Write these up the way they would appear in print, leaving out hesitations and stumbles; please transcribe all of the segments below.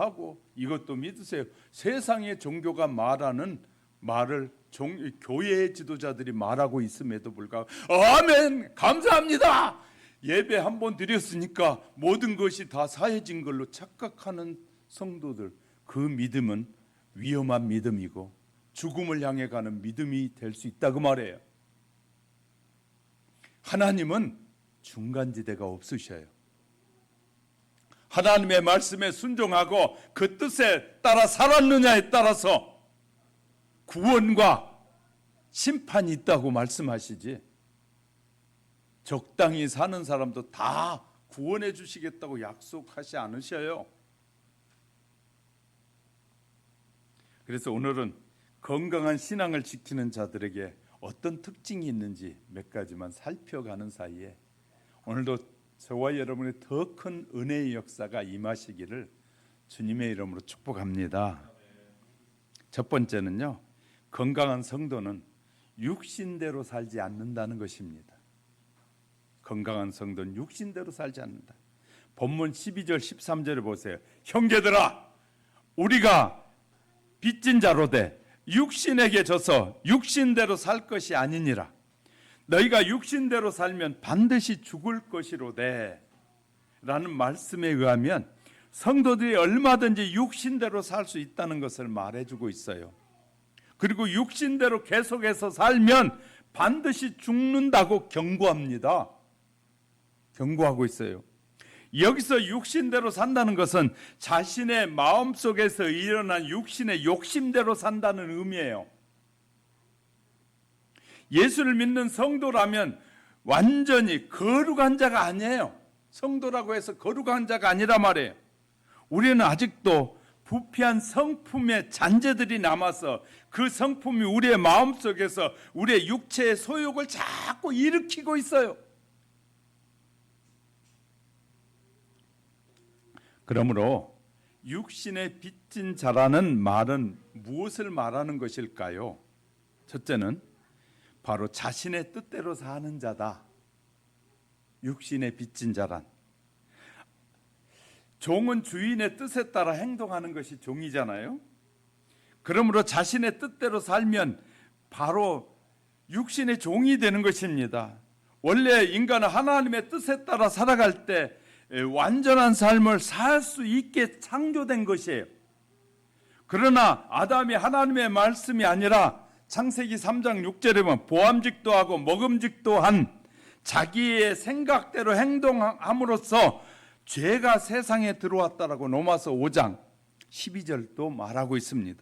기도하고 이것도 믿으세요. 세상의 종교가 말하는 말을 교회의 지도자들이 말하고 있음에도 불구하고 아멘 감사합니다. 예배 한번 드렸으니까 모든 것이 다 사해진 걸로 착각하는 성도들, 그 믿음은 위험한 믿음이고 죽음을 향해 가는 믿음이 될 수 있다고 말해요. 하나님은 중간지대가 없으셔요. 하나님의 말씀에 순종하고 그 뜻에 따라 살았느냐에 따라서 구원과 심판이 있다고 말씀하시지, 적당히 사는 사람도 다 구원해 주시겠다고 약속하지 않으셔요. 그래서 오늘은 건강한 신앙을 지키는 자들에게 어떤 특징이 있는지 몇 가지만 살펴가는 사이에 오늘도 저와 여러분의 더 큰 은혜의 역사가 임하시기를 주님의 이름으로 축복합니다. 첫 번째는요, 건강한 성도는 육신대로 살지 않는다는 것입니다. 건강한 성도는 육신대로 살지 않는다. 본문 12절 13절을 보세요. 형제들아, 우리가 빚진 자로되 육신에게 져서 육신대로 살 것이 아니니라. 너희가 육신대로 살면 반드시 죽을 것이로되 라는 말씀에 의하면 성도들이 얼마든지 육신대로 살 수 있다는 것을 말해주고 있어요. 그리고 육신대로 계속해서 살면 반드시 죽는다고 경고합니다. 경고하고 있어요. 여기서 육신대로 산다는 것은 자신의 마음속에서 일어난 육신의 욕심대로 산다는 의미예요. 예수를 믿는 성도라면 완전히 거룩한 자가 아니에요. 성도라고 해서 거룩한 자가 아니라 말이에요. 우리는 아직도 부패한 성품의 잔재들이 남아서 그 성품이 우리의 마음속에서 우리의 육체의 소욕을 자꾸 일으키고 있어요. 그러므로 육신에 빚진 자라는 말은 무엇을 말하는 것일까요? 첫째는 바로 자신의 뜻대로 사는 자다. 육신에 빚진 자란. 종은 주인의 뜻에 따라 행동하는 것이 종이잖아요. 그러므로 자신의 뜻대로 살면 바로 육신의 종이 되는 것입니다. 원래 인간은 하나님의 뜻에 따라 살아갈 때 완전한 삶을 살 수 있게 창조된 것이에요. 그러나 아담이 하나님의 말씀이 아니라 창세기 3장 6절에 보면 보암직도 하고 먹음직도 한 자기의 생각대로 행동함으로써 죄가 세상에 들어왔다라고 로마서 5장 12절도 말하고 있습니다.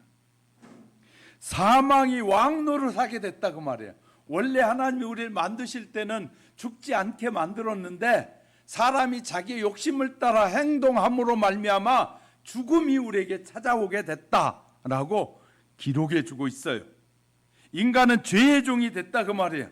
사망이 왕노릇하게 됐다고 말해요. 원래 하나님이 우리를 만드실 때는 죽지 않게 만들었는데 사람이 자기의 욕심을 따라 행동함으로 말미암아 죽음이 우리에게 찾아오게 됐다라고 기록해 주고 있어요. 인간은 죄의 종이 됐다 그 말이에요.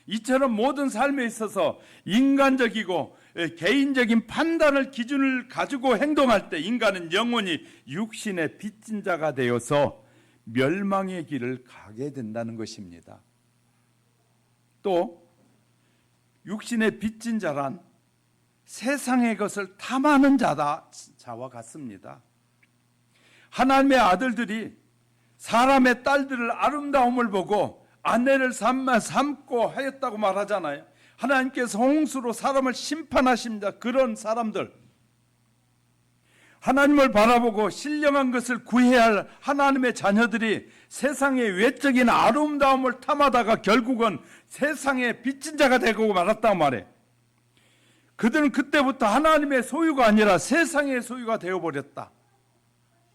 이처럼 모든 삶에 있어서 인간적이고 개인적인 판단을 기준을 가지고 행동할 때 인간은 영원히 육신의 빚진 자가 되어서 멸망의 길을 가게 된다는 것입니다. 또 육신의 빚진 자란 세상의 것을 탐하는 자와 같습니다. 하나님의 아들들이 사람의 딸들을 아름다움을 보고 아내를 삼고 하였다고 말하잖아요. 하나님께서 홍수로 사람을 심판하십니다. 그런 사람들, 하나님을 바라보고 신령한 것을 구해야 할 하나님의 자녀들이 세상의 외적인 아름다움을 탐하다가 결국은 세상의 빚진 자가 되고 말았단 말이에요. 그들은 그때부터 하나님의 소유가 아니라 세상의 소유가 되어버렸다.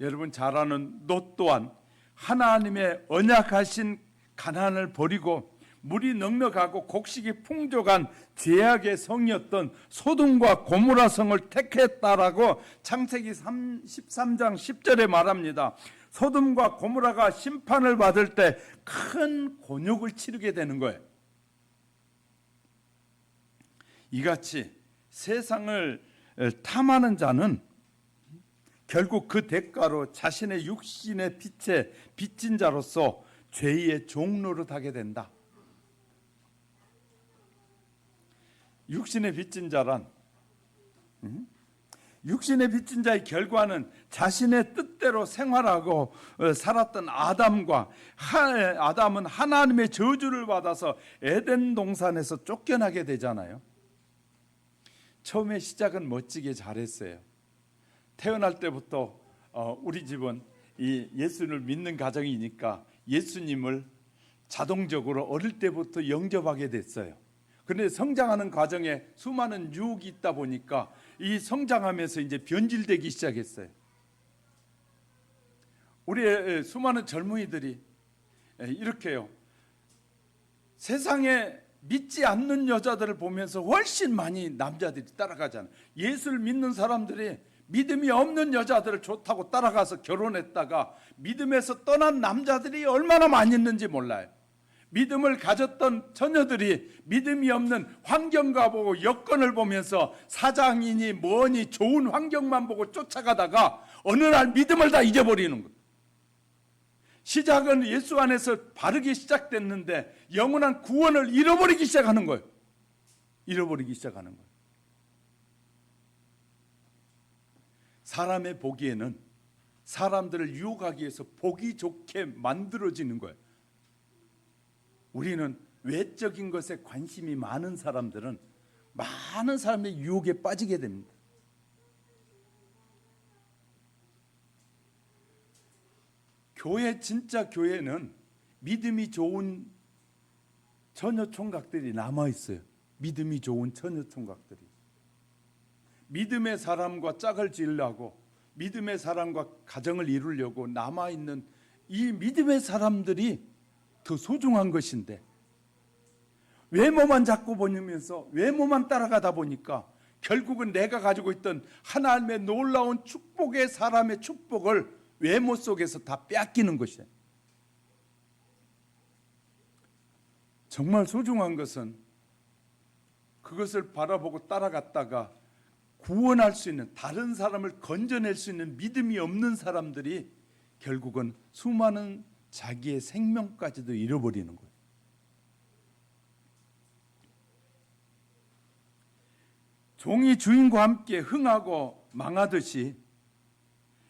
여러분 잘 아는 롯 또한 하나님의 언약하신 가난을 버리고 물이 넉넉하고 곡식이 풍족한 죄악의 성이었던 소돔과 고모라 성을 택했다라고 창세기 13장 10절에 말합니다. 소돔과 고모라가 심판을 받을 때 큰 곤욕을 치르게 되는 거예요. 이같이 세상을 탐하는 자는 결국 그 대가로 자신의 육신의 빛에 빚진 자로서 죄의 종노릇하게 된다. 육신의 빚진 자란 육신의 빚진 자의 결과는 자신의 뜻대로 생활하고 살았던 아담은 하나님의 저주를 받아서 에덴 동산에서 쫓겨나게 되잖아요. 처음에 시작은 멋지게 잘했어요. 태어날 때부터 우리 집은 이 예수를 믿는 가정이니까 예수님을 자동적으로 어릴 때부터 영접하게 됐어요. 그런데 성장하는 과정에 수많은 유혹이 있다 보니까 이 성장하면서 이제 변질되기 시작했어요. 우리의 수많은 젊은이들이 이렇게요. 세상에 믿지 않는 여자들을 보면서 훨씬 많이 남자들이 따라가잖아요. 예수를 믿는 사람들이 믿음이 없는 여자들을 좋다고 따라가서 결혼했다가 믿음에서 떠난 남자들이 얼마나 많이 있는지 몰라요. 믿음을 가졌던 처녀들이 믿음이 없는 환경과 보고 여건을 보면서 사장이니 뭐니 좋은 환경만 보고 쫓아가다가 어느 날 믿음을 다 잊어버리는 거예요. 시작은 예수 안에서 바르게 시작됐는데 영원한 구원을 잃어버리기 시작하는 거예요. 잃어버리기 시작하는 거예요. 사람의 보기에는 사람들을 유혹하기 위해서 보기 좋게 만들어지는 거예요. 우리는 외적인 것에 관심이 많은 사람들은 많은 사람의 유혹에 빠지게 됩니다. 진짜 교회는 믿음이 좋은 처녀 총각들이 남아있어요. 믿음이 좋은 처녀 총각들이. 믿음의 사람과 짝을 지으려고 믿음의 사람과 가정을 이루려고 남아있는 이 믿음의 사람들이 더 소중한 것인데 외모만 자꾸 보면서 외모만 따라가다 보니까 결국은 내가 가지고 있던 하나님의 놀라운 축복의 사람의 축복을 외모 속에서 다 빼앗기는 것이에요. 정말 소중한 것은 그것을 바라보고 따라갔다가 구원할 수 있는, 다른 사람을 건져낼 수 있는 믿음이 없는 사람들이 결국은 수많은 자기의 생명까지도 잃어버리는 거예요. 종이 주인과 함께 흥하고 망하듯이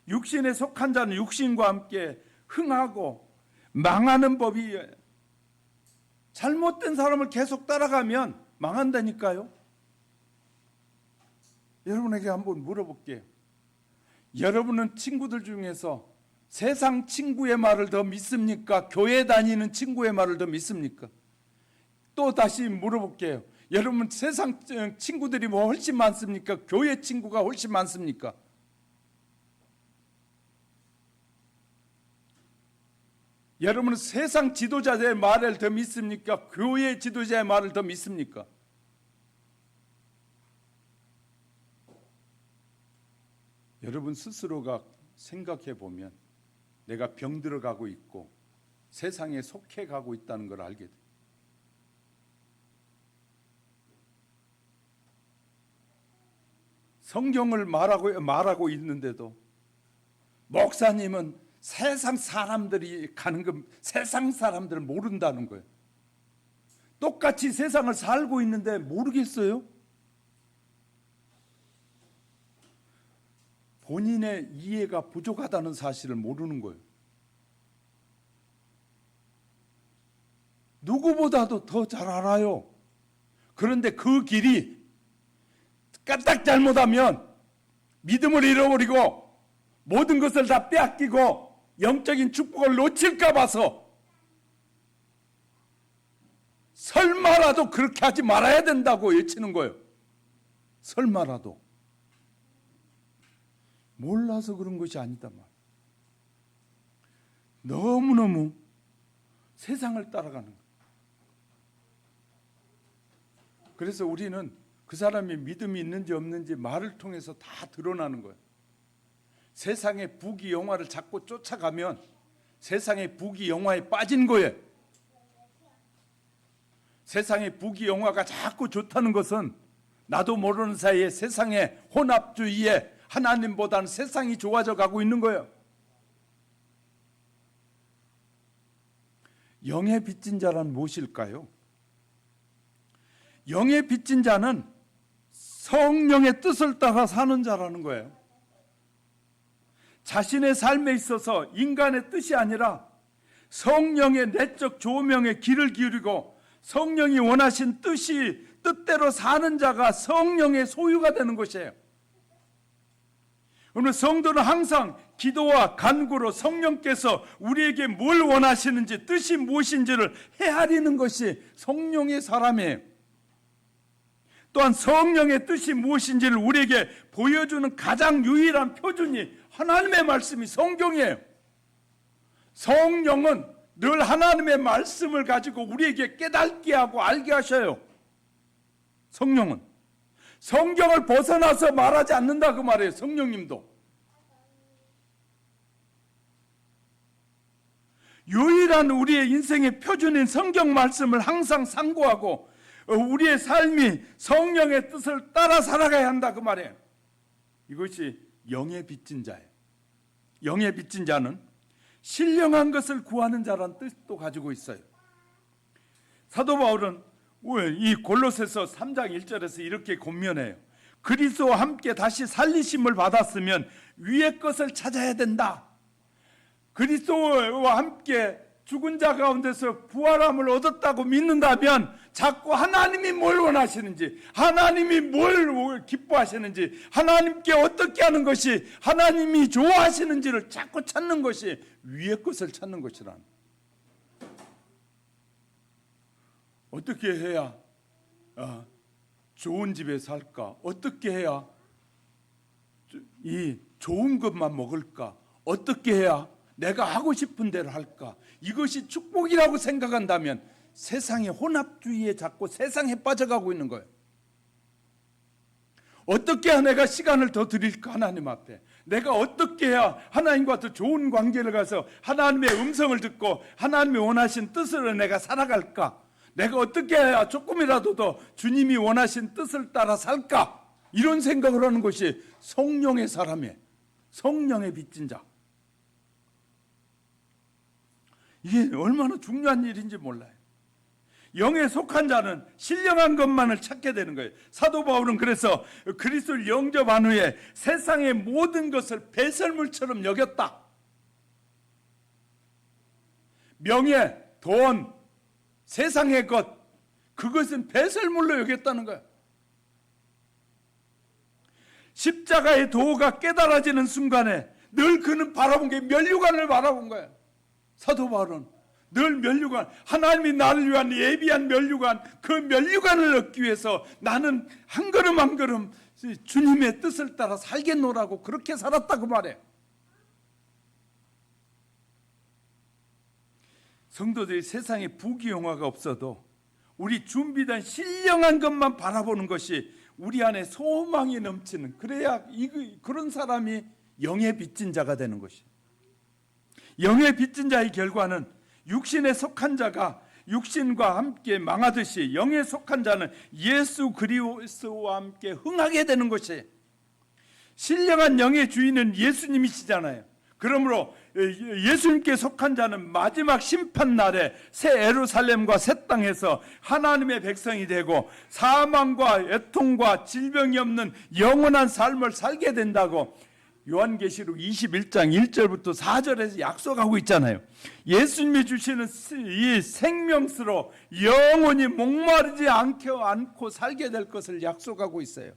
육신에 속한 자는 육신과 함께 흥하고 망하는 법이, 잘못된 사람을 계속 따라가면 망한다니까요. 여러분에게 한번 물어볼게요. 여러분은 친구들 중에서 세상 친구의 말을 더 믿습니까? 교회 다니는 친구의 말을 더 믿습니까? 또 다시 물어볼게요. 여러분 세상 친구들이 뭐 훨씬 많습니까? 교회 친구가 훨씬 많습니까? 여러분은 세상 지도자의 말을 더 믿습니까? 교회 지도자의 말을 더 믿습니까? 여러분 스스로가 생각해 보면 내가 병들어가고 있고 세상에 속해 가고 있다는 걸 알게 돼요. 성경을 말하고 있는데도 목사님은 세상 사람들이 가는 거 세상 사람들을 모른다는 거예요. 똑같이 세상을 살고 있는데 모르겠어요? 본인의 이해가 부족하다는 사실을 모르는 거예요. 누구보다도 더 잘 알아요. 그런데 그 길이 까딱 잘못하면 믿음을 잃어버리고 모든 것을 다 빼앗기고 영적인 축복을 놓칠까 봐서 설마라도 그렇게 하지 말아야 된다고 외치는 거예요. 설마라도. 몰라서 그런 것이 아니다 말. 너무너무 세상을 따라가는 거예요. 그래서 우리는 그 사람이 믿음이 있는지 없는지 말을 통해서 다 드러나는 거예요. 세상의 부귀영화를 자꾸 쫓아가면 세상의 부귀영화에 빠진 거예요. 세상의 부귀영화가 자꾸 좋다는 것은 나도 모르는 사이에 세상의 혼합주의에 하나님보다는 세상이 좋아져 가고 있는 거예요. 영의 빚진 자란 무엇일까요? 영의 빚진 자는 성령의 뜻을 따라 사는 자라는 거예요. 자신의 삶에 있어서 인간의 뜻이 아니라 성령의 내적 조명에 귀를 기울이고 성령이 원하신 뜻대로 사는 자가 성령의 소유가 되는 것이에요. 오늘 성도는 항상 기도와 간구로 성령께서 우리에게 뭘 원하시는지 뜻이 무엇인지를 헤아리는 것이 성령의 사람이에요. 또한 성령의 뜻이 무엇인지를 우리에게 보여주는 가장 유일한 표준이 하나님의 말씀이 성경이에요. 성령은 늘 하나님의 말씀을 가지고 우리에게 깨닫게 하고 알게 하셔요. 성령은 성경을 벗어나서 말하지 않는다 그 말이에요. 성령님도 유일한 우리의 인생의 표준인 성경 말씀을 항상 상고하고 우리의 삶이 성령의 뜻을 따라 살아가야 한다 그 말이에요. 이것이 영의 빚진 자예요. 영의 빚진 자는 신령한 것을 구하는 자라는 뜻도 가지고 있어요. 사도 바울은 이 골로새서 3장 1절에서 이렇게 권면해요. 그리스도와 함께 다시 살리심을 받았으면 위의 것을 찾아야 된다. 그리스도와 함께 죽은 자 가운데서 부활함을 얻었다고 믿는다면 자꾸 하나님이 뭘 원하시는지, 하나님이 뭘 기뻐하시는지, 하나님께 어떻게 하는 것이 하나님이 좋아하시는지를 자꾸 찾는 것이 위의 것을 찾는 것이란. 어떻게 해야 좋은 집에 살까? 어떻게 해야 이 좋은 것만 먹을까? 어떻게 해야 내가 하고 싶은 대로 할까? 이것이 축복이라고 생각한다면 세상의 혼합주의에 자꾸 세상에 빠져가고 있는 거예요. 어떻게 해야 내가 시간을 더 드릴까? 하나님 앞에 내가 어떻게 해야 하나님과 더 좋은 관계를 가서 하나님의 음성을 듣고 하나님이 원하신 뜻으로 내가 살아갈까? 내가 어떻게 해야 조금이라도 더 주님이 원하신 뜻을 따라 살까? 이런 생각을 하는 것이 성령의 사람이에요. 성령의 빚진 자. 이게 얼마나 중요한 일인지 몰라요. 영에 속한 자는 신령한 것만을 찾게 되는 거예요. 사도 바울은 그래서 그리스도를 영접한 후에 세상의 모든 것을 배설물처럼 여겼다. 명예, 돈, 세상의 것, 그것은 배설물로 여겼다는 거예요. 십자가의 도가 깨달아지는 순간에 늘 그는 바라본 게 면류관을 바라본 거예요. 사도 바울은 늘 면류관, 하나님이 나를 위한 예비한 면류관, 그 면류관을 얻기 위해서 나는 한 걸음 한 걸음 주님의 뜻을 따라 살겠노라고 그렇게 살았다고 말해요. 성도들이 세상에 부귀영화가 없어도 우리 준비된 신령한 것만 바라보는 것이 우리 안에 소망이 넘치는, 그래야 그런 사람이 영의 빚진 자가 되는 것이에요. 영의 빚진 자의 결과는 육신에 속한 자가 육신과 함께 망하듯이 영에 속한 자는 예수 그리스도와 함께 흥하게 되는 것이에요. 신령한 영의 주인은 예수님이시잖아요. 그러므로 예수님께 속한 자는 마지막 심판날에 새 예루살렘과 새 땅에서 하나님의 백성이 되고 사망과 애통과 질병이 없는 영원한 삶을 살게 된다고 요한계시록 21장 1절부터 4절에서 약속하고 있잖아요. 예수님이 주시는 이 생명수로 영원히 목마르지 않고 살게 될 것을 약속하고 있어요.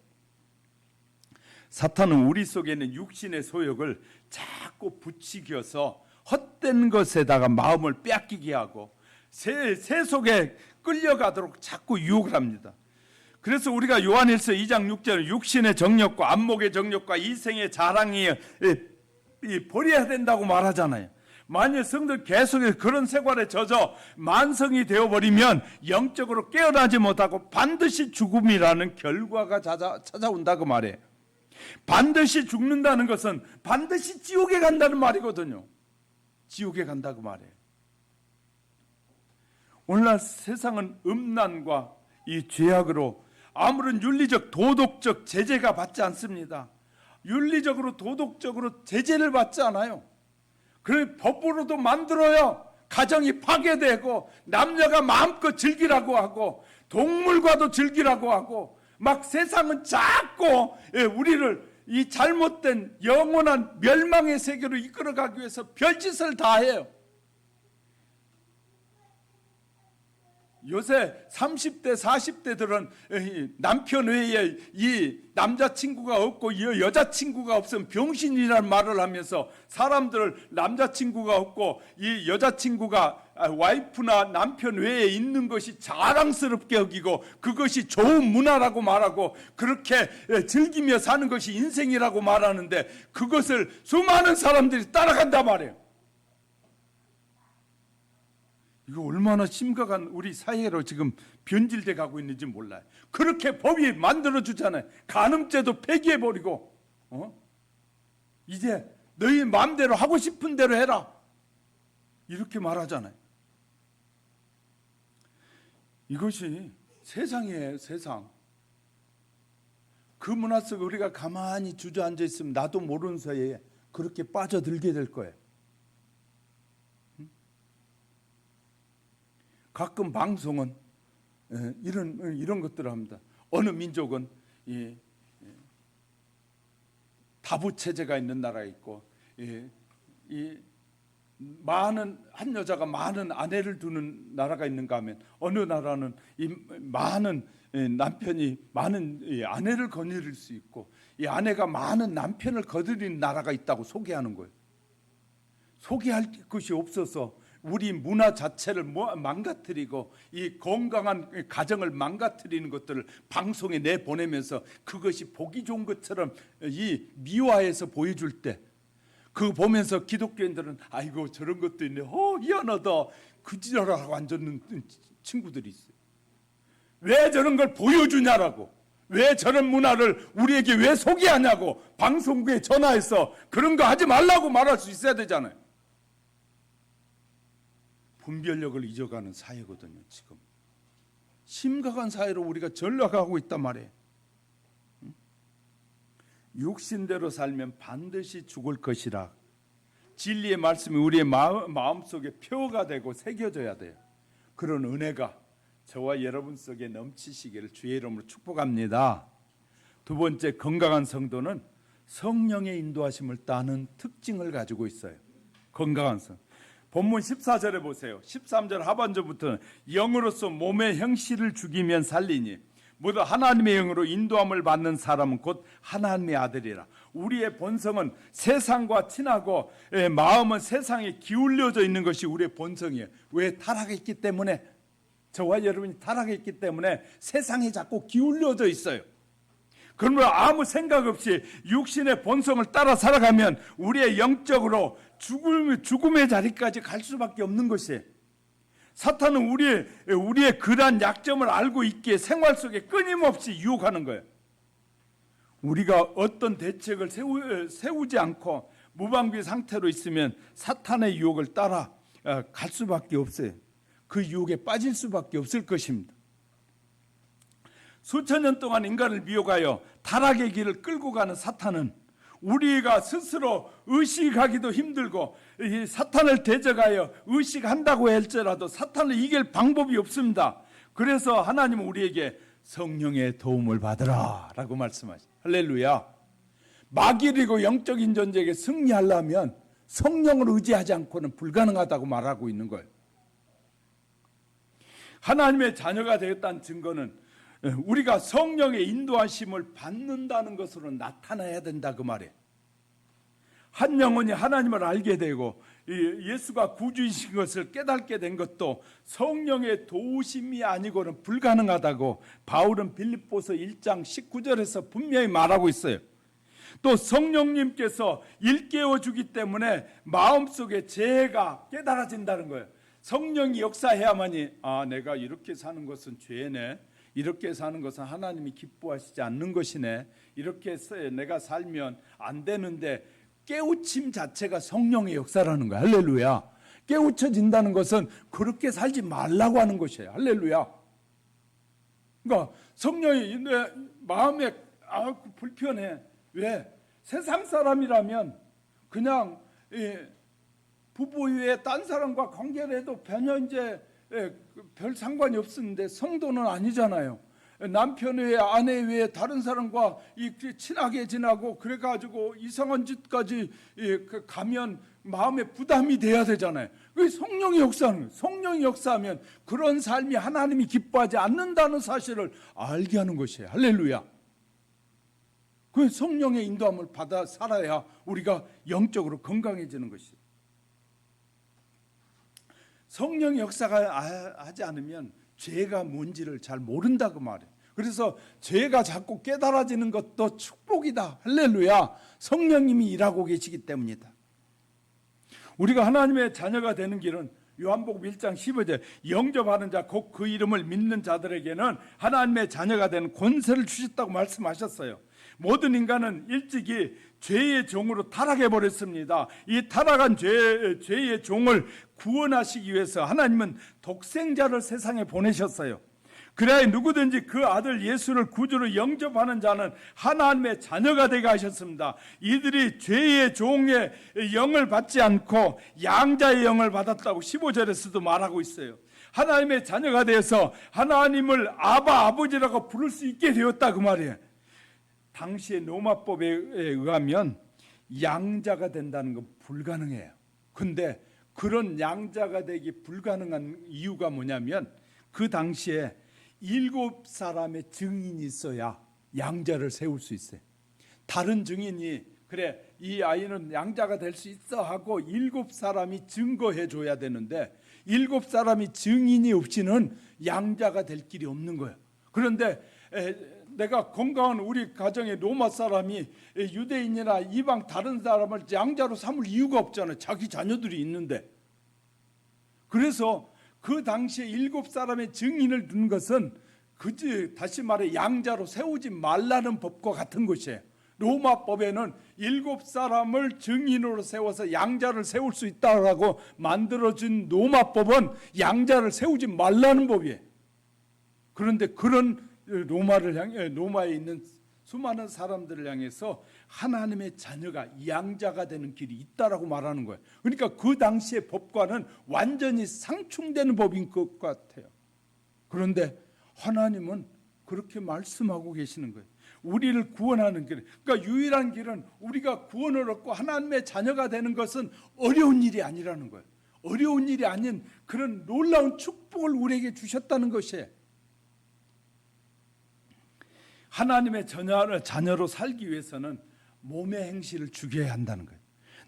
사탄은 우리 속에 있는 육신의 소욕을 자꾸 부추겨서 헛된 것에다가 마음을 빼앗기게 하고 새 속에 끌려가도록 자꾸 유혹을 합니다. 그래서 우리가 요한일서 2장 6절에 육신의 정욕과 안목의 정욕과 이생의 자랑이 버려야 된다고 말하잖아요. 만일 성도 계속해서 그런 생활에 젖어 만성이 되어버리면 영적으로 깨어나지 못하고 반드시 죽음이라는 결과가 찾아온다고 말해요. 반드시 죽는다는 것은 반드시 지옥에 간다는 말이거든요. 지옥에 간다고 말해요. 오늘날 세상은 음란과 이 죄악으로 아무런 윤리적 도덕적 제재가 받지 않습니다. 윤리적으로 도덕적으로 제재를 받지 않아요. 그래 법으로도 만들어요. 가정이 파괴되고 남녀가 마음껏 즐기라고 하고 동물과도 즐기라고 하고 막 세상은 자꾸 우리를 이 잘못된 영원한 멸망의 세계로 이끌어가기 위해서 별짓을 다 해요. 요새 30대 40대들은 남편 외에 이 남자친구가 없고 이 여자친구가 없으면 병신이라는 말을 하면서 사람들을 남자친구가 없고 이 여자친구가 와이프나 남편 외에 있는 것이 자랑스럽게 여기고 그것이 좋은 문화라고 말하고 그렇게 즐기며 사는 것이 인생이라고 말하는데 그것을 수많은 사람들이 따라간단 말이에요. 이거 얼마나 심각한 우리 사회로 지금 변질돼 가고 있는지 몰라요. 그렇게 법이 만들어주잖아요. 간음죄도 폐기해버리고 이제 너희 마음대로 하고 싶은 대로 해라 이렇게 말하잖아요. 이것이 세상이에요. 세상. 그 문화 속에 우리가 가만히 주저앉아 있으면 나도 모르는 사이에 그렇게 빠져들게 될 거예요. 가끔 방송은 이런 것들을 합니다. 어느 민족은 다부 체제가 있는 나라가 있고 많은 한 여자가 많은 아내를 두는 나라가 있는가 하면 어느 나라는 이 많은 남편이 많은 아내를 거느릴 수 있고 이 아내가 많은 남편을 거느리는 나라가 있다고 소개하는 거예요. 소개할 것이 없어서 우리 문화 자체를 망가뜨리고 이 건강한 가정을 망가뜨리는 것들을 방송에 내보내면서 그것이 보기 좋은 것처럼 이 미화해서 보여줄 때 그거 보면서 기독교인들은 아이고 저런 것도 있네. 희한하다. 그 지랄하고 앉는 친구들이 있어요. 왜 저런 걸 보여주냐라고. 왜 저런 문화를 우리에게 왜 소개하냐고 방송국에 전화해서 그런 거 하지 말라고 말할 수 있어야 되잖아요. 분별력을 잊어가는 사회거든요. 지금 심각한 사회로 우리가 전락하고 있단 말이에요. 육신대로 살면 반드시 죽을 것이라. 진리의 말씀이 우리의 마음속에 표가 되고 새겨져야 돼요. 그런 은혜가 저와 여러분 속에 넘치시기를 주의 이름으로 축복합니다. 두 번째, 건강한 성도는 성령의 인도하심을 따는 특징을 가지고 있어요. 건강한 성. 본문 14절에 보세요. 13절 하반절부터는 영으로서 몸의 형실을 죽이면 살리니 모두 하나님의 영으로 인도함을 받는 사람은 곧 하나님의 아들이라. 우리의 본성은 세상과 친하고 마음은 세상에 기울여져 있는 것이 우리의 본성이에요. 왜? 타락했기 때문에. 저와 여러분이 타락했기 때문에 세상에 자꾸 기울여져 있어요. 그러면 아무 생각 없이 육신의 본성을 따라 살아가면 우리의 영적으로 죽음의 자리까지 갈 수밖에 없는 것이에요. 사탄은 우리의 그러한 약점을 알고 있기에 생활 속에 끊임없이 유혹하는 거예요. 우리가 어떤 대책을 세우지 않고 무방비 상태로 있으면 사탄의 유혹을 따라 갈 수밖에 없어요. 그 유혹에 빠질 수밖에 없을 것입니다. 수천 년 동안 인간을 미혹하여 타락의 길을 끌고 가는 사탄은 우리가 스스로 의식하기도 힘들고 사탄을 대적하여 의식한다고 할지라도 사탄을 이길 방법이 없습니다. 그래서 하나님은 우리에게 성령의 도움을 받으라 라고 말씀하시죠. 할렐루야. 마귀이고 영적인 존재에게 승리하려면 성령을 의지하지 않고는 불가능하다고 말하고 있는 거예요. 하나님의 자녀가 되었다는 증거는 우리가 성령의 인도하심을 받는다는 것으로 나타나야 된다 그 말이에요. 한 영혼이 하나님을 알게 되고 예수가 구주이신 것을 깨닫게 된 것도 성령의 도우심이 아니고는 불가능하다고 바울은 빌립보서 1장 19절에서 분명히 말하고 있어요. 또 성령님께서 일깨워 주기 때문에 마음속에 죄가 깨달아진다는 거예요. 성령이 역사해야만이 내가 이렇게 사는 것은 죄네, 이렇게 사는 것은 하나님이 기뻐하시지 않는 것이네, 이렇게 내가 살면 안 되는데, 깨우침 자체가 성령의 역사라는 거야. 할렐루야. 깨우쳐진다는 것은 그렇게 살지 말라고 하는 것이에요. 할렐루야. 그러니까 성령이 내 마음에 불편해. 왜? 세상 사람이라면 그냥 부부 이외에 딴 사람과 관계를 해도 전혀 이제 별 상관이 없었는데 성도는 아니잖아요. 남편 외에 아내 외에 다른 사람과 친하게 지나고 그래가지고 이상한 짓까지 가면 마음에 부담이 돼야 되잖아요. 그 성령의 역사는 거예요. 성령이 역사하면 그런 삶이 하나님이 기뻐하지 않는다는 사실을 알게 하는 것이에요. 할렐루야. 그 성령의 인도함을 받아 살아야 우리가 영적으로 건강해지는 것이에요. 성령의 역사가 하지 않으면 죄가 뭔지를 잘 모른다고 말해요. 그래서 죄가 자꾸 깨달아지는 것도 축복이다. 할렐루야. 성령님이 일하고 계시기 때문이다. 우리가 하나님의 자녀가 되는 길은 요한복음 1장 15절 영접하는 자 곧 그 이름을 믿는 자들에게는 하나님의 자녀가 되는 권세를 주셨다고 말씀하셨어요. 모든 인간은 일찍이 죄의 종으로 타락해버렸습니다. 이 타락한 죄의 종을 구원하시기 위해서 하나님은 독생자를 세상에 보내셨어요. 그래야 누구든지 그 아들 예수를 구주로 영접하는 자는 하나님의 자녀가 되게 하셨습니다. 이들이 죄의 종의 영을 받지 않고 양자의 영을 받았다고 15절에서도 말하고 있어요. 하나님의 자녀가 되어서 하나님을 아버지라고 부를 수 있게 되었다 그 말이에요. 당시의 로마법에 의하면 양자가 된다는 건 불가능해요. 근데 그런 양자가 되기 불가능한 이유가 뭐냐면 그 당시에 7사람의 증인이 있어야 양자를 세울 수 있어요. 다른 증인이 그래 이 아이는 양자가 될 수 있어 하고 7사람이 증거해 줘야 되는데 7사람이 증인이 없이는 양자가 될 길이 없는 거예요. 그런데 내가 건강한 우리 가정에 로마 사람이 유대인이나 이방 다른 사람을 양자로 삼을 이유가 없잖아요. 자기 자녀들이 있는데. 그래서 그 당시에 7사람의 증인을 둔 것은 다시 말해 양자로 세우지 말라는 법과 같은 것이에요. 로마법에는 7사람을 증인으로 세워서 양자를 세울 수 있다고 만들어진 로마법은 양자를 세우지 말라는 법이에요. 그런데 그런 로마에 있는 수많은 사람들을 향해서 하나님의 자녀가 양자가 되는 길이 있다라고 말하는 거예요. 그러니까 그 당시의 법과는 완전히 상충되는 법인 것 같아요. 그런데 하나님은 그렇게 말씀하고 계시는 거예요. 우리를 구원하는 길, 그러니까 유일한 길은 우리가 구원을 얻고 하나님의 자녀가 되는 것은 어려운 일이 아니라는 거예요. 어려운 일이 아닌 그런 놀라운 축복을 우리에게 주셨다는 것이에요. 하나님의 자녀로 살기 위해서는 몸의 행실을 죽여야 한다는 거예요.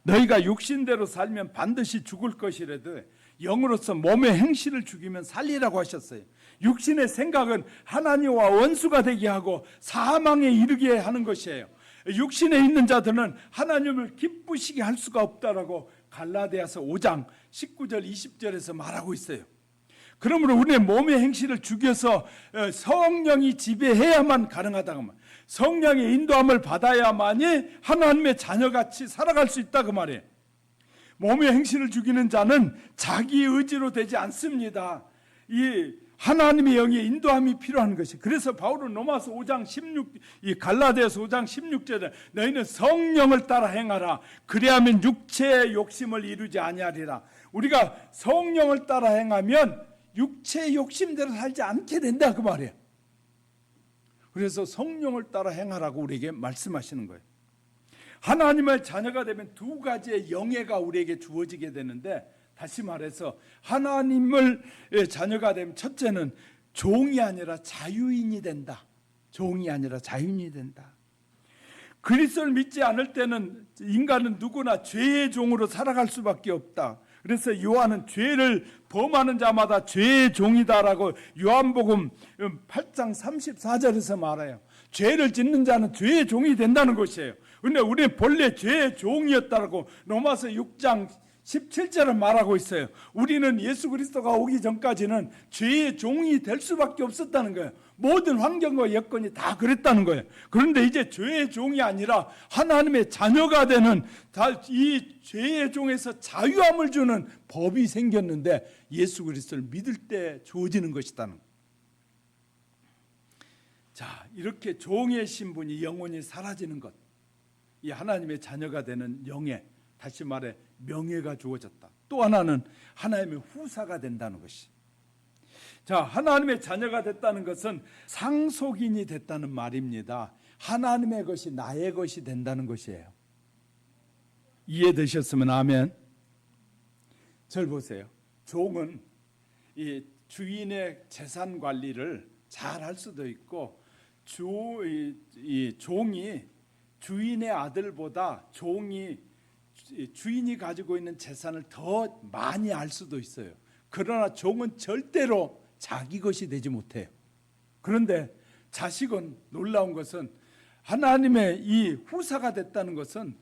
너희가 육신대로 살면 반드시 죽을 것이라도 영으로서 몸의 행실을 죽이면 살리라고 하셨어요. 육신의 생각은 하나님과 원수가 되게 하고 사망에 이르게 하는 것이에요. 육신에 있는 자들은 하나님을 기쁘시게 할 수가 없다라고 갈라디아서 5장 19절 20절에서 말하고 있어요. 그러므로 우리의 몸의 행실을 죽여서 성령이 지배해야만 가능하다고 말. 성령의 인도함을 받아야만이 하나님의 자녀같이 살아갈 수 있다 그 말이에요. 몸의 행실을 죽이는 자는 자기 의지로 되지 않습니다. 이 하나님의 영의 인도함이 필요한 것이. 그래서 바울은 로마서 5장 16, 이 갈라디아서 5장 16절에 너희는 성령을 따라 행하라. 그래야만 육체의 욕심을 이루지 아니하리라. 우리가 성령을 따라 행하면 육체의 욕심대로 살지 않게 된다 그 말이에요. 그래서 성령을 따라 행하라고 우리에게 말씀하시는 거예요. 하나님의 자녀가 되면 두 가지의 영예가 우리에게 주어지게 되는데, 다시 말해서 하나님을 자녀가 되면 첫째는 종이 아니라 자유인이 된다. 종이 아니라 자유인이 된다. 그리스도를 믿지 않을 때는 인간은 누구나 죄의 종으로 살아갈 수밖에 없다. 그래서 요한은 죄를 범하는 자마다 죄의 종이다라고 요한복음 8장 34절에서 말해요. 죄를 짓는 자는 죄의 종이 된다는 것이에요. 그런데 우리는 본래 죄의 종이었다고 로마서 6장 17절을 말하고 있어요. 우리는 예수 그리스도가 오기 전까지는 죄의 종이 될 수밖에 없었다는 거예요. 모든 환경과 여건이 다 그랬다는 거예요. 그런데 이제 죄의 종이 아니라 하나님의 자녀가 되는 이 죄의 종에서 자유함을 주는 법이 생겼는데 예수 그리스도를 믿을 때 주어지는 것이다는 거예요. 자, 이렇게 종의 신분이 영원히 사라지는 것, 이 하나님의 자녀가 되는 영예, 다시 말해 명예가 주어졌다. 또 하나는 하나님의 후사가 된다는 것이. 자, 하나님의 자녀가 됐다는 것은 상속인이 됐다는 말입니다. 하나님의 것이 나의 것이 된다는 것이에요. 이해되셨으면 아멘. 절 보세요. 종은 이 주인의 재산 관리를 잘 할 수도 있고, 이 종이 주인의 아들보다 주인이 가지고 있는 재산을 더 많이 알 수도 있어요. 그러나 종은 절대로 자기 것이 되지 못해요. 그런데 자식은 놀라운 것은 하나님의 이 후사가 됐다는 것은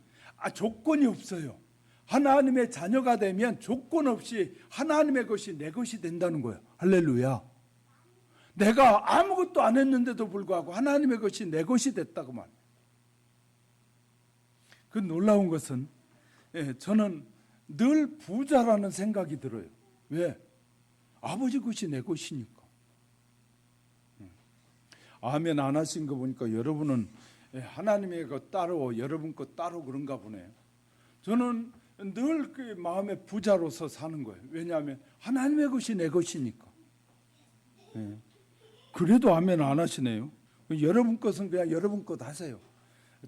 조건이 없어요. 하나님의 자녀가 되면 조건 없이 하나님의 것이 내 것이 된다는 거예요. 할렐루야. 내가 아무것도 안 했는데도 불구하고 하나님의 것이 내 것이 됐다고 말. 그 놀라운 것은 저는 늘 부자라는 생각이 들어요. 왜? 아버지 것이 내 것이니까. 아멘 안 하신 거 보니까 여러분은 하나님의 것 따로 여러분 것 따로 그런가 보네요. 저는 늘 그 마음의 부자로서 사는 거예요. 왜냐하면 하나님의 것이 내 것이니까. 그래도 아멘 안 하시네요. 여러분 것은 그냥 여러분 것 하세요.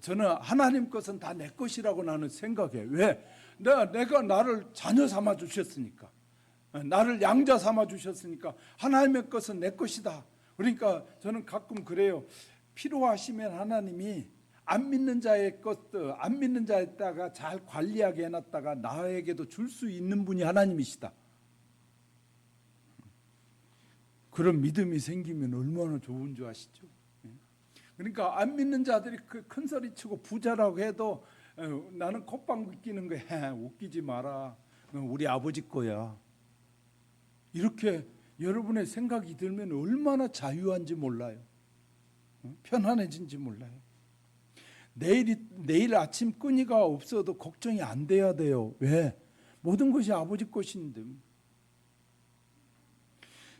저는 하나님 것은 다 내 것이라고 나는 생각해요. 왜? 내가 나를 자녀 삼아 주셨으니까, 나를 양자 삼아 주셨으니까 하나님의 것은 내 것이다. 그러니까 저는 가끔 그래요. 필요하시면 하나님이 안 믿는 자의 것도 안 믿는 자에다가 잘 관리하게 해놨다가 나에게도 줄 수 있는 분이 하나님이시다. 그런 믿음이 생기면 얼마나 좋은 줄 아시죠? 그러니까 안 믿는 자들이 큰 소리 치고 부자라고 해도 나는 콧방귀 끼는 거야. 웃기지 마라. 우리 아버지 거야. 이렇게 여러분의 생각이 들면 얼마나 자유한지 몰라요. 편안해진지 몰라요. 내일 아침 끈이가 없어도 걱정이 안 돼야 돼요. 왜? 모든 것이 아버지 것인데.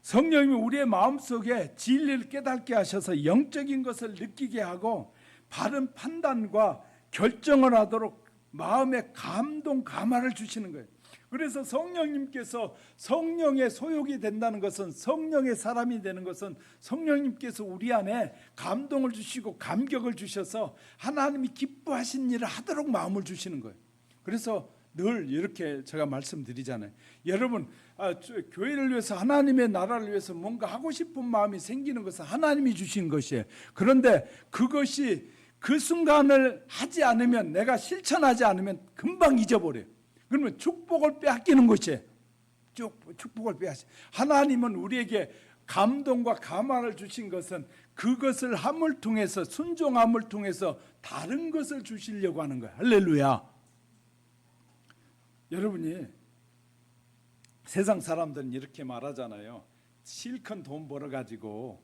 성령님이 우리의 마음속에 진리를 깨닫게 하셔서 영적인 것을 느끼게 하고 바른 판단과 결정을 하도록 마음에 감동, 감화를 주시는 거예요. 그래서 성령님께서 성령의 소욕이 된다는 것은, 성령의 사람이 되는 것은 성령님께서 우리 안에 감동을 주시고 감격을 주셔서 하나님이 기뻐하신 일을 하도록 마음을 주시는 거예요. 그래서 늘 이렇게 제가 말씀드리잖아요. 여러분, 교회를 위해서, 하나님의 나라를 위해서 뭔가 하고 싶은 마음이 생기는 것은 하나님이 주신 것이에요. 그런데 그것이 그 순간을 하지 않으면, 내가 실천하지 않으면 금방 잊어버려요. 그러면 축복을 빼앗기는 것이에요. 축복을 빼앗기. 하나님은 우리에게 감동과 감화를 주신 것은 그것을 함을 통해서, 순종함을 통해서 다른 것을 주시려고 하는 거예요. 할렐루야. 여러분이, 세상 사람들은 이렇게 말하잖아요. 실컷 돈 벌어가지고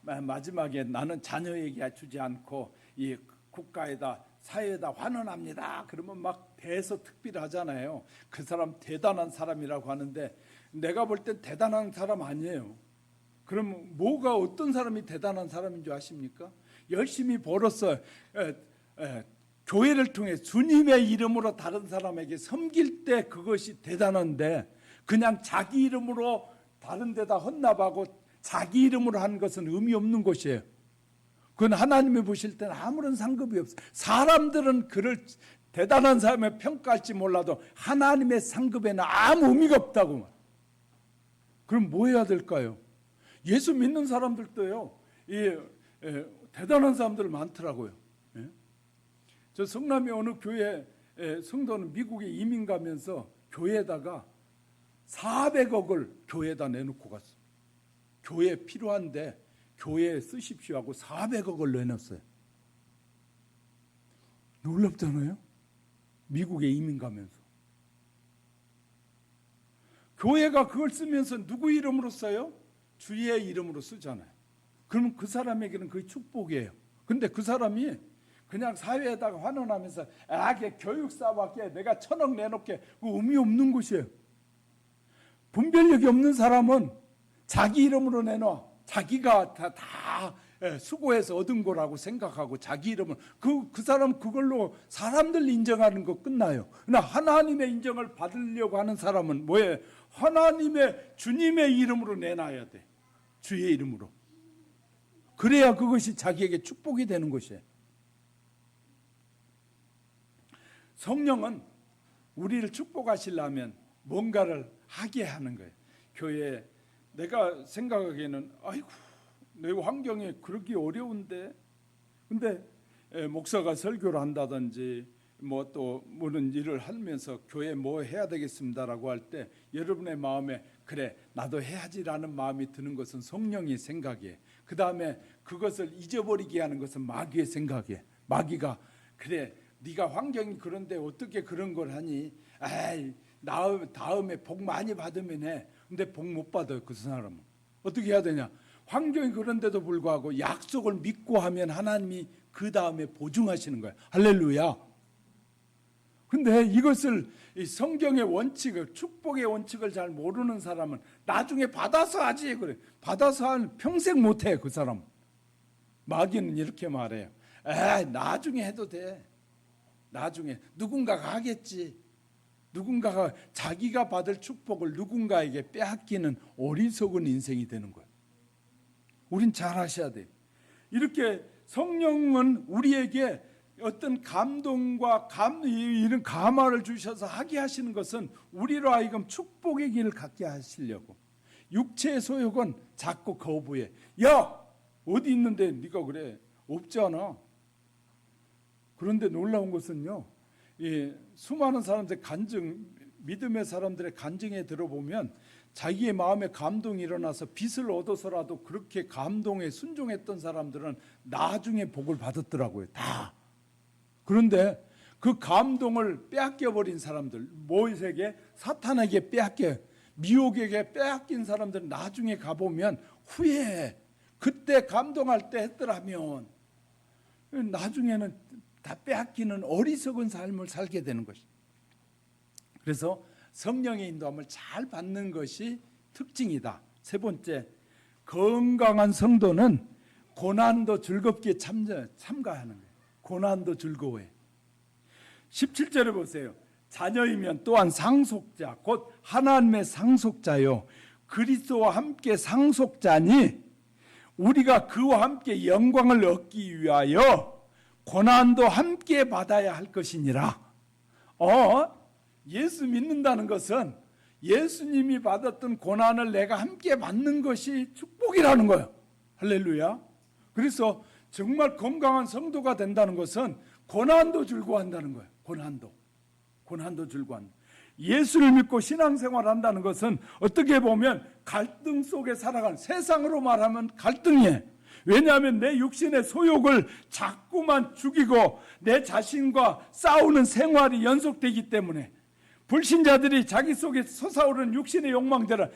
마지막에 나는 자녀에게 주지 않고 이 국가에다, 사회에다 환원합니다. 그러면 막 대서특필 하잖아요. 그 사람 대단한 사람이라고 하는데, 내가 볼 땐 대단한 사람 아니에요. 그럼 뭐가, 어떤 사람이 대단한 사람인 줄 아십니까? 열심히 벌었어요. 교회를 통해 주님의 이름으로 다른 사람에게 섬길 때 그것이 대단한데, 그냥 자기 이름으로 다른 데다 헌납하고 자기 이름으로 한 것은 의미 없는 것이에요. 그건 하나님이 보실 때는 아무런 상급이 없어요. 사람들은 그를 대단한 사람의 평가할지 몰라도 하나님의 상급에는 아무 의미가 없다고. 그럼 뭐 해야 될까요? 예수 믿는 사람들도요, 대단한 사람들 많더라고요. 저 성남의 어느 교회 성도는 미국에 이민 가면서 교회에다가 400억을 교회에다 내놓고 갔어요. 교회에 필요한데 교회에 쓰십시오 하고 400억을 내놨어요. 놀랍잖아요. 미국에 이민 가면서. 교회가 그걸 쓰면서 누구 이름으로 써요? 주의 이름으로 쓰잖아요. 그러면 그 사람에게는 그게 축복이에요. 근데 그 사람이 그냥 사회에다가 환원하면서 교육 사업할게, 내가 1,000억 내놓게, 그 의미 없는 것이에요. 분별력이 없는 사람은 자기 이름으로 내놔. 자기가 다 수고해서 얻은 거라고 생각하고 자기 이름을 그 사람 그걸로 사람들 인정하는 거 끝나요. 그러나 하나님의 인정을 받으려고 하는 사람은 뭐예요? 하나님의 주님의 이름으로 내놔야 돼. 주의 이름으로. 그래야 그것이 자기에게 축복이 되는 것이에요. 성령은 우리를 축복하시려면 뭔가를 하게 하는 거예요. 교회에 내가 생각하기에는 아이고 내 환경이 그렇게 어려운데, 근데 목사가 설교를 한다든지 뭐 또 무슨 일을 하면서 교회 뭐 해야 되겠습니다라고 할 때 여러분의 마음에 그래 나도 해야지라는 마음이 드는 것은 성령의 생각이에요. 그 다음에 그것을 잊어버리게 하는 것은 마귀의 생각이에요. 마귀가 그래 네가 환경이 그런데 어떻게 그런 걸 하니? 에이 다음에 복 많이 받으면 해. 근데 복 못 받아요. 그 사람은 어떻게 해야 되냐? 환경이 그런데도 불구하고 약속을 믿고 하면 하나님이 그 다음에 보증하시는 거예요. 할렐루야. 근데 이것을 성경의 원칙을, 축복의 원칙을 잘 모르는 사람은 나중에 받아서 하지 그래. 받아서 하면 평생 못해 그 사람. 마귀는 이렇게 말해요. 나중에 해도 돼. 나중에 누군가가 하겠지. 누군가가 자기가 받을 축복을 누군가에게 빼앗기는 어리석은 인생이 되는 거예요. 우린 잘 하셔야 돼요. 이렇게 성령은 우리에게 어떤 감동과 이런 감화를 주셔서 하게 하시는 것은 우리로 하여금 축복의 길을 갖게 하시려고. 육체의 소욕은 자꾸 거부해. 야 어디 있는데 네가 그래? 없잖아. 그런데 놀라운 것은요, 이 수많은 사람들 믿음의 사람들의 간증에 들어보면 자기의 마음에 감동이 일어나서 빚을 얻어서라도 그렇게 감동에 순종했던 사람들은 나중에 복을 받았더라고요. 다. 그런데 그 감동을 빼앗겨버린 사람들, 모세에게 사탄에게 미혹에게 빼앗긴 사람들은 나중에 가보면 후회해. 그때 감동할 때 했더라면 나중에는 다 빼앗기는 어리석은 삶을 살게 되는 것입니다. 그래서 성령의 인도함을 잘 받는 것이 특징이다. 세 번째, 건강한 성도는 고난도 즐겁게 참가하는 거예요. 고난도 즐거워해. 17절에 보세요. 자녀이면 또한 상속자, 곧 하나님의 상속자요 그리스도와 함께 상속자니 우리가 그와 함께 영광을 얻기 위하여 고난도 함께 받아야 할 것이니라. 예수 믿는다는 것은 예수님이 받았던 고난을 내가 함께 받는 것이 축복이라는 거예요. 할렐루야. 그래서 정말 건강한 성도가 된다는 것은 고난도 즐거워한다는 거예요. 고난도 즐거워한다. 예수를 믿고 신앙생활을 한다는 것은 어떻게 보면 갈등 속에 살아가는, 세상으로 말하면 갈등이에요. 왜냐하면 내 육신의 소욕을 자꾸만 죽이고 내 자신과 싸우는 생활이 연속되기 때문에 불신자들이 자기 속에 솟아오르는 육신의 욕망대로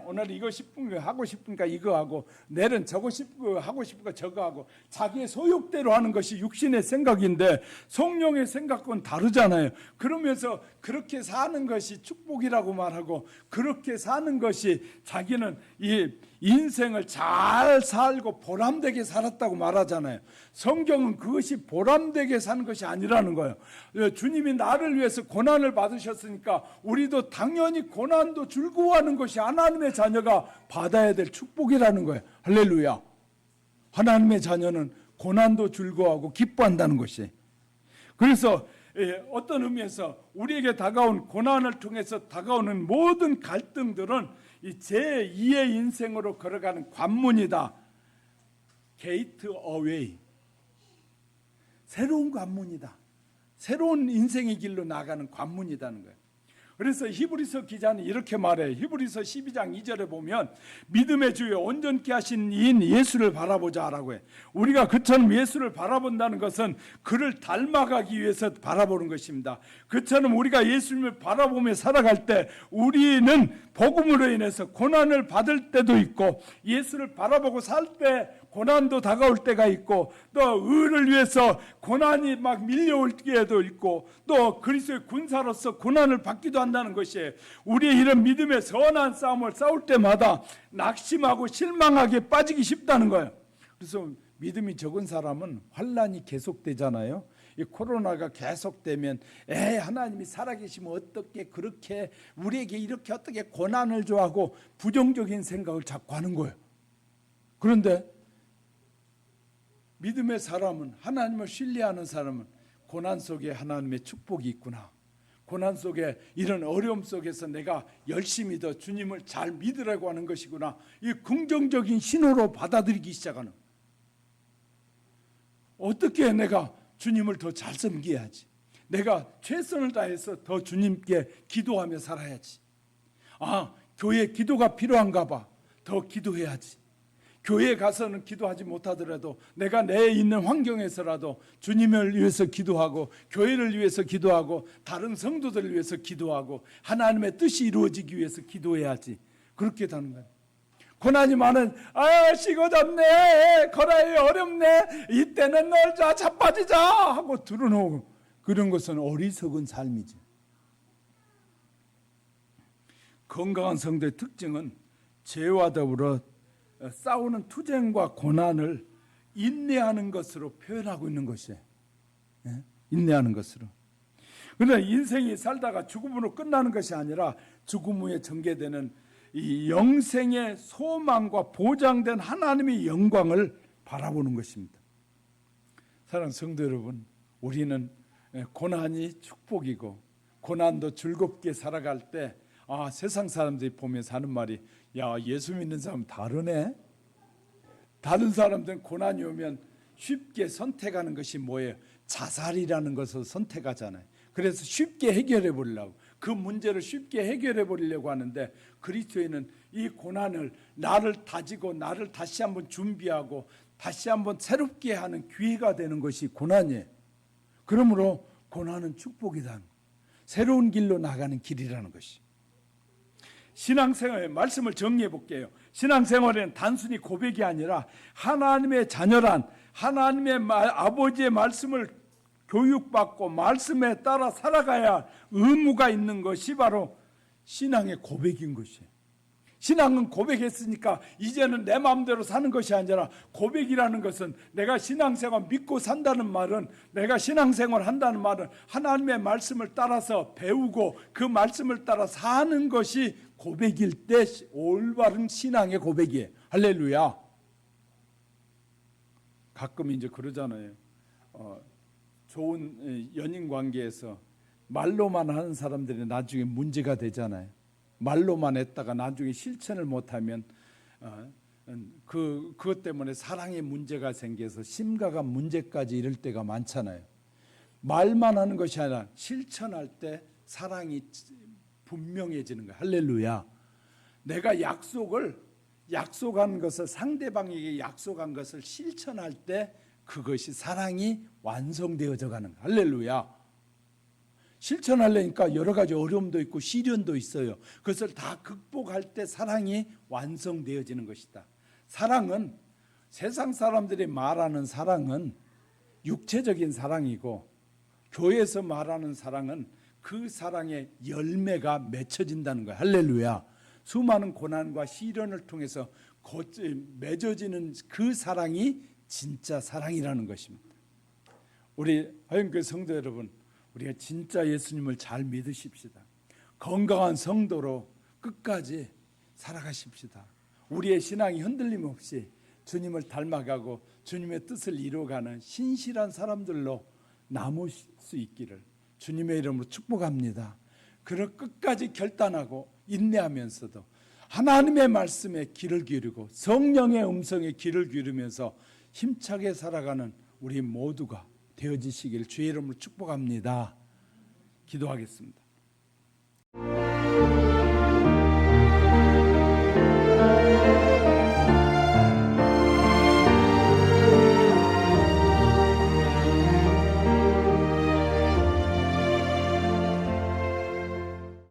오늘 이거 싶은 거 하고 싶으니까 이거 하고 내일은 저거 싶은 거 하고 싶으니까 저거 하고 자기의 소욕대로 하는 것이 육신의 생각인데 성령의 생각과는 다르잖아요. 그러면서 그렇게 사는 것이 축복이라고 말하고 그렇게 사는 것이 자기는 이 인생을 잘 살고 보람되게 살았다고 말하잖아요. 성경은 그것이 보람되게 사는 것이 아니라는 거예요. 주님이 나를 위해서 고난을 받으셨으니까 우리도 당연히 고난도 즐거워하는 것이 하나님의 자녀가 받아야 될 축복이라는 거예요. 할렐루야. 하나님의 자녀는 고난도 즐거워하고 기뻐한다는 것이. 그래서 어떤 의미에서 우리에게 다가온 고난을 통해서 다가오는 모든 갈등들은 이 제2의 인생으로 걸어가는 관문이다. 게이트 어웨이. 새로운 관문이다. 새로운 인생의 길로 나가는 관문이라는 거예요. 그래서 히브리서 기자는 이렇게 말해요. 히브리서 12장 2절에 보면 믿음의 주요 온전케 하신 이인 예수를 바라보자라고 해. 우리가 그처럼 예수를 바라본다는 것은 그를 닮아가기 위해서 바라보는 것입니다. 그처럼 우리가 예수님을 바라보며 살아갈 때 우리는 복음으로 인해서 고난을 받을 때도 있고 예수를 바라보고 살 때 고난도 다가올 때가 있고 또 의를 위해서 고난이 막 밀려올 때도 있고 또 그리스도의 군사로서 고난을 받기도 한다는 것이에요. 우리의 이런 믿음의 선한 싸움을 싸울 때마다 낙심하고 실망하게 빠지기 쉽다는 거예요. 그래서 믿음이 적은 사람은 환란이 계속되잖아요. 이 코로나가 계속되면 하나님이 살아계시면 어떻게 그렇게 우리에게 이렇게 어떻게 고난을 줘하고 부정적인 생각을 자꾸 하는 거예요. 그런데 믿음의 사람은, 하나님을 신뢰하는 사람은 고난 속에 하나님의 축복이 있구나, 고난 속에 이런 어려움 속에서 내가 열심히 더 주님을 잘 믿으라고 하는 것이구나, 이 긍정적인 신호로 받아들이기 시작하는 거예요. 어떻게 내가 주님을 더 잘 섬겨야지, 내가 최선을 다해서 더 주님께 기도하며 살아야지, 교회 기도가 필요한가 봐, 더 기도해야지, 교회에 가서는 기도하지 못하더라도 내가 내 있는 환경에서라도 주님을 위해서 기도하고 교회를 위해서 기도하고 다른 성도들을 위해서 기도하고 하나님의 뜻이 이루어지기 위해서 기도해야지. 그렇게 되는 거예요. 고난이 많은 쉬고 잡네, 거라이 어렵네, 이때는 놀자, 자빠지자 하고 들어놓고, 그런 것은 어리석은 삶이지. 건강한 성도의 특징은 죄와 더불어 싸우는 투쟁과 고난을 인내하는 것으로 표현하고 있는 것이에요. 인내하는 것으로. 그러나 인생이 살다가 죽음으로 끝나는 것이 아니라 죽음 후에 전개되는 이 영생의 소망과 보장된 하나님의 영광을 바라보는 것입니다. 사랑하는 성도 여러분, 우리는 고난이 축복이고 고난도 즐겁게 살아갈 때 세상 사람들이 보면서 하는 말이, 야, 예수 믿는 사람 다르네. 다른 사람들은 고난이 오면 쉽게 선택하는 것이 뭐예요? 자살이라는 것을 선택하잖아요. 그래서 쉽게 해결해 보려고, 그 문제를 쉽게 해결해 보려고 하는데, 그리스도인은 이 고난을 나를 다지고 나를 다시 한번 준비하고 다시 한번 새롭게 하는 기회가 되는 것이 고난이에요. 그러므로 고난은 축복이다, 새로운 길로 나가는 길이라는 것이. 신앙생활의 말씀을 정리해 볼게요. 신앙생활은 단순히 고백이 아니라 하나님의 자녀란 하나님의 아버지의 말씀을 교육받고 말씀에 따라 살아가야 할 의무가 있는 것이 바로 신앙의 고백인 것이에요. 신앙은 고백했으니까 이제는 내 마음대로 사는 것이 아니라, 고백이라는 것은 내가 신앙생활 믿고 산다는 말은, 내가 신앙생활 한다는 말은 하나님의 말씀을 따라서 배우고 그 말씀을 따라 사는 것이 고백일 때 올바른 신앙의 고백이에요. 할렐루야. 가끔 이제 그러잖아요. 좋은 연인 관계에서 말로만 하는 사람들이 나중에 문제가 되잖아요. 말로만 했다가 나중에 실천을 못하면 그것 때문에 사랑에 문제가 생겨서 심각한 문제까지 이를 때가 많잖아요. 말만 하는 것이 아니라 실천할 때 사랑이 분명해지는 거예요. 할렐루야. 내가 약속한 것을, 상대방에게 약속한 것을 실천할 때 그것이 사랑이 완성되어져 가는 거예요. 할렐루야. 실천하려니까 여러 가지 어려움도 있고 시련도 있어요. 그것을 다 극복할 때 사랑이 완성되어지는 것이다. 사랑은, 세상 사람들이 말하는 사랑은 육체적인 사랑이고, 교회에서 말하는 사랑은 그 사랑의 열매가 맺혀진다는 거예요. 할렐루야. 수많은 고난과 시련을 통해서 맺어지는 그 사랑이 진짜 사랑이라는 것입니다. 우리 화영교회 성도 여러분, 우리가 진짜 예수님을 잘 믿으십시다. 건강한 성도로 끝까지 살아가십시다. 우리의 신앙이 흔들림 없이 주님을 닮아가고 주님의 뜻을 이루어가는 신실한 사람들로 남을 수 있기를 주님의 이름으로 축복합니다. 그를 끝까지 결단하고 인내하면서도 하나님의 말씀에 귀를 기울이고 성령의 음성에 귀를 기울이면서 힘차게 살아가는 우리 모두가 되어지시길 주의 이름으로 축복합니다. 기도하겠습니다.